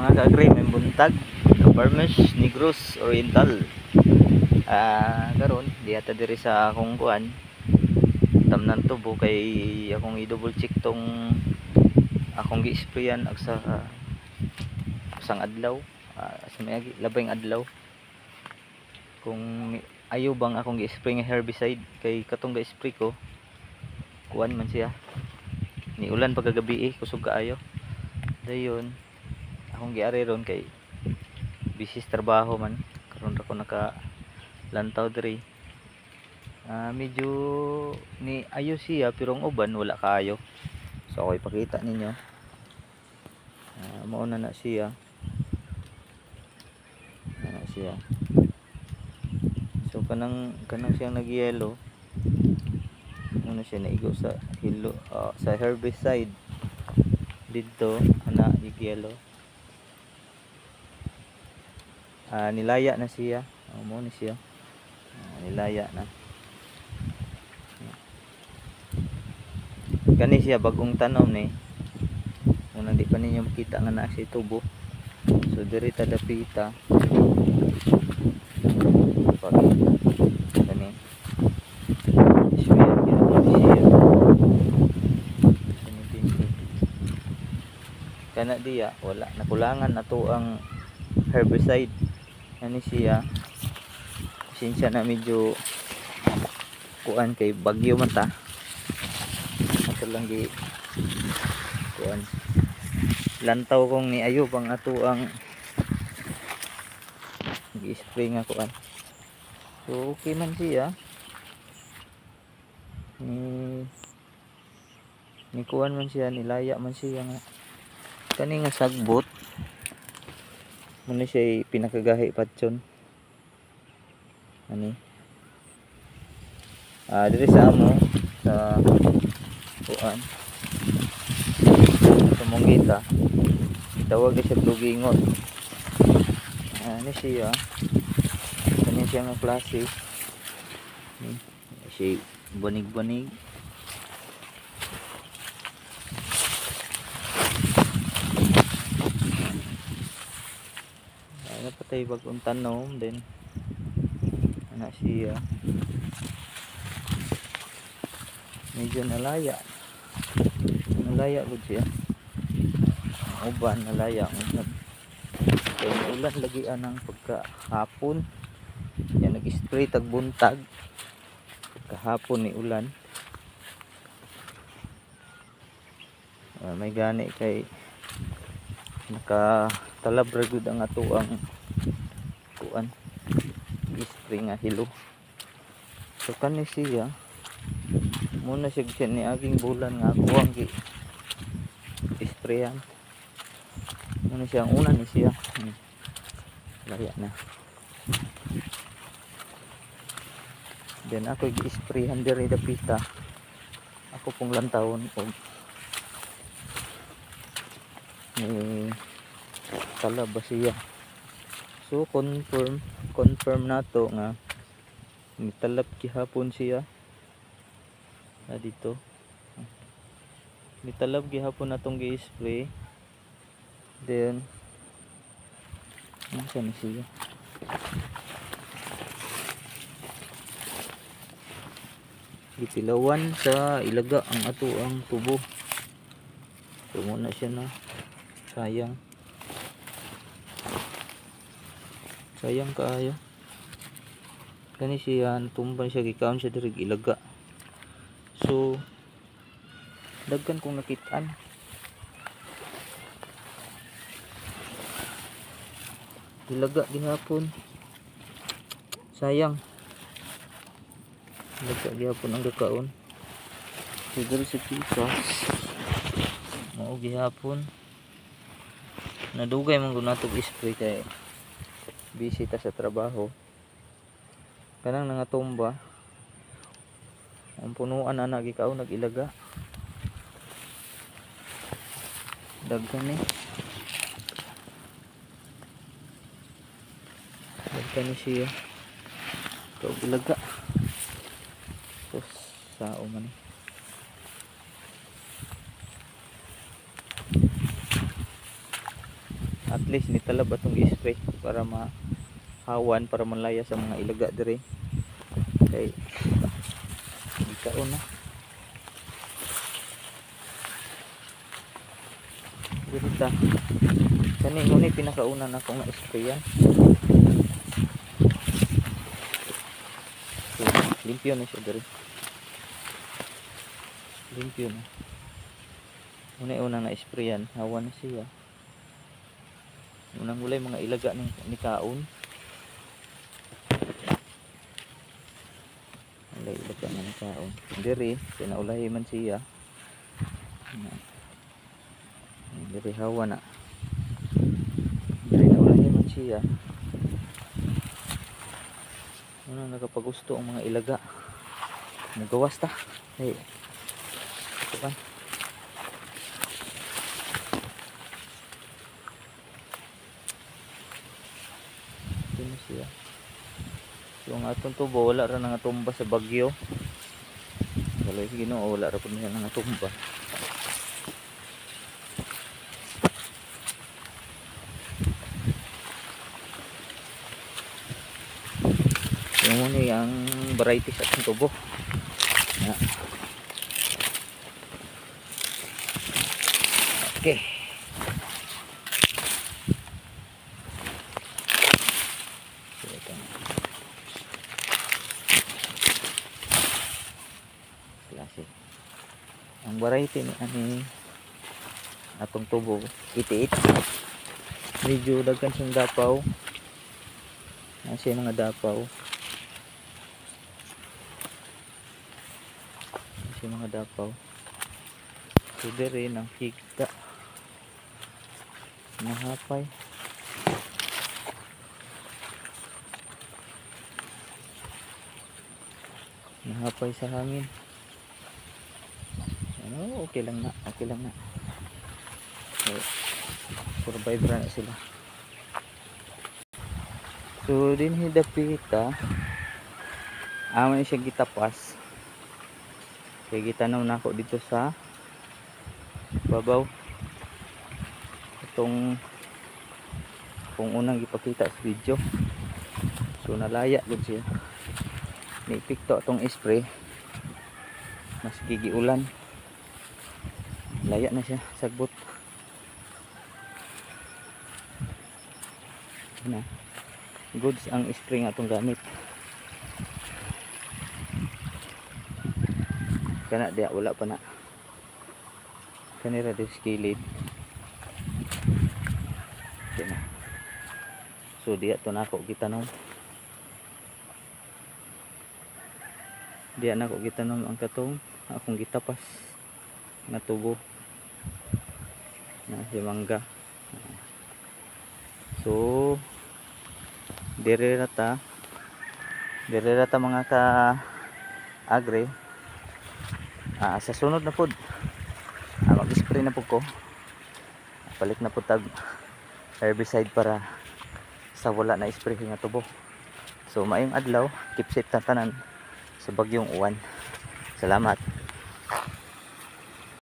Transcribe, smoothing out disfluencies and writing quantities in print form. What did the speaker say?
mga ka-agree, may buntag Farmers Negros Oriental. Karon di ata diri sa akong kuan tamnan tubo kay akong i-double check tong akong gi-sprayan ag sa isang adlaw, sa may labing adlaw kung ayo bang akong gi-spray nga herbicide kay katong ga-spray ko kuan man siya ni ulan pagkagabi kusog kaayo dayon akong giari ron kay bisis trabaho man karon ra ko naka lantaw diri. Medyo ni ayo siya pero ang uban wala kaayo, so ako ipakita ninyo. Mauna na siya so kanang siyang nag-yellow ano siya naigo sa hilo, sa herbicide dito ana yellow. Nilaya na siya, mo ni siya nilaya na kani siya bagong tanom ni muna di pa ninyo makita nga na si tubo. So diri ta dapita pag kani ismear siya kana diya wala nakulangan na to ang herbicide ani siya. Sinsya na medyo kuan kay bagyo man ta ato lang gi kuan lantaw kong ni ayo pang ato ang gi-spray nga kuan. So okay man siya ni kuan man siya nilaya man siya nga kani nga sagbot muna siya pinakagahi patson ani diri sa amo sa kuan sa Monggita tawag siya dugingot. Ani siya kani siya nga klase siya banig-banig patay bagong tanom din ana siya medyo nalaya gud siya uban nalaya kaya ulan lagi anang pagkahapon yan nag-spray tag buntag kahapon ni ulan. May gani kay nakatalab ra gud ang ato ang kuan i-spray nga hilo. So kani siya muna siya ni aging bulan nga ako ang i-sprayan muna siya ang una ni siya laya na then ako i-sprayan diri dapita ako pong lantawon o talab ba siya. So confirm nato nga mitalab gihapon siya dito mitalab gihapon natong gi-spray then nasa na siya gitilawan sa ilaga ang ato ang tubo. So muna siya na sayang kaayo kani siya natumban siya gikaon siya diri ilaga. So daghan kong nakitaan ilaga gihapon sayang ilaga gihapon ang gakaon siguro si pikas mao gihapon nadugay man gud nato i-spray kay busy ta sa trabaho kanang nangatumba ang punuan ana gikaon nagilaga daghan ni siya ito ilaga tapos sao man at least ni talab atong i-spray para mahawan, para malaya sa mga ilaga dire. Kay ikaw na dito kani ngunit pinakauna na akong na-sprayan. So limpyo na siya dire, limpyo na. Una-una na-sprayan, hawan na siya. Unang hulay mga ilaga ni kaon. Ulay ilaga na ni kaon. Diri pinaulahi man siya. Diri hawan na. Diri naulahi man siya. Unang nakapagusto ang mga ilaga. Magawas ta. Hey. Ito ba? Ito siya. So ang atong tubo wala ra nang tumba sa bagyo. Wala si Ginoo, wala ra pud niya nang tumba. Yung muna yung varieties at ang tubo. Ya. Okay. Klase. Ang variety ni ani atong tubo, itiit. Medyo daghan siyang dapaw. Nasa mga dapaw. Nasa mga dapaw. So dere nang higda. Nahapay. Nahapay sa hangin. Ano, okay lang na, okay lang na. So, survive na sila. So din hidapita amo ni siya gitapas kay gitanaw na ako dito sa babaw itong kung unang ipakita sa video. So nalaya gud siya ni pikto atong spray mas gigiulan, laya na siya sagbot na. Goods ang spray nga itong gamit. Kana diya wala pa na. Kanira di skillet. Kana. So diya to nako gitanom. Diya nako gitanom ang katong akong gitapas na tubo na si mangga. So dire rata mga ka agre sa sunod na pod mag-spray na po ko, palit na po tag herbicide para sa wala na spray nga tubo. So maayong adlaw, keep safe tanan sa bagyong uwan. Salamat.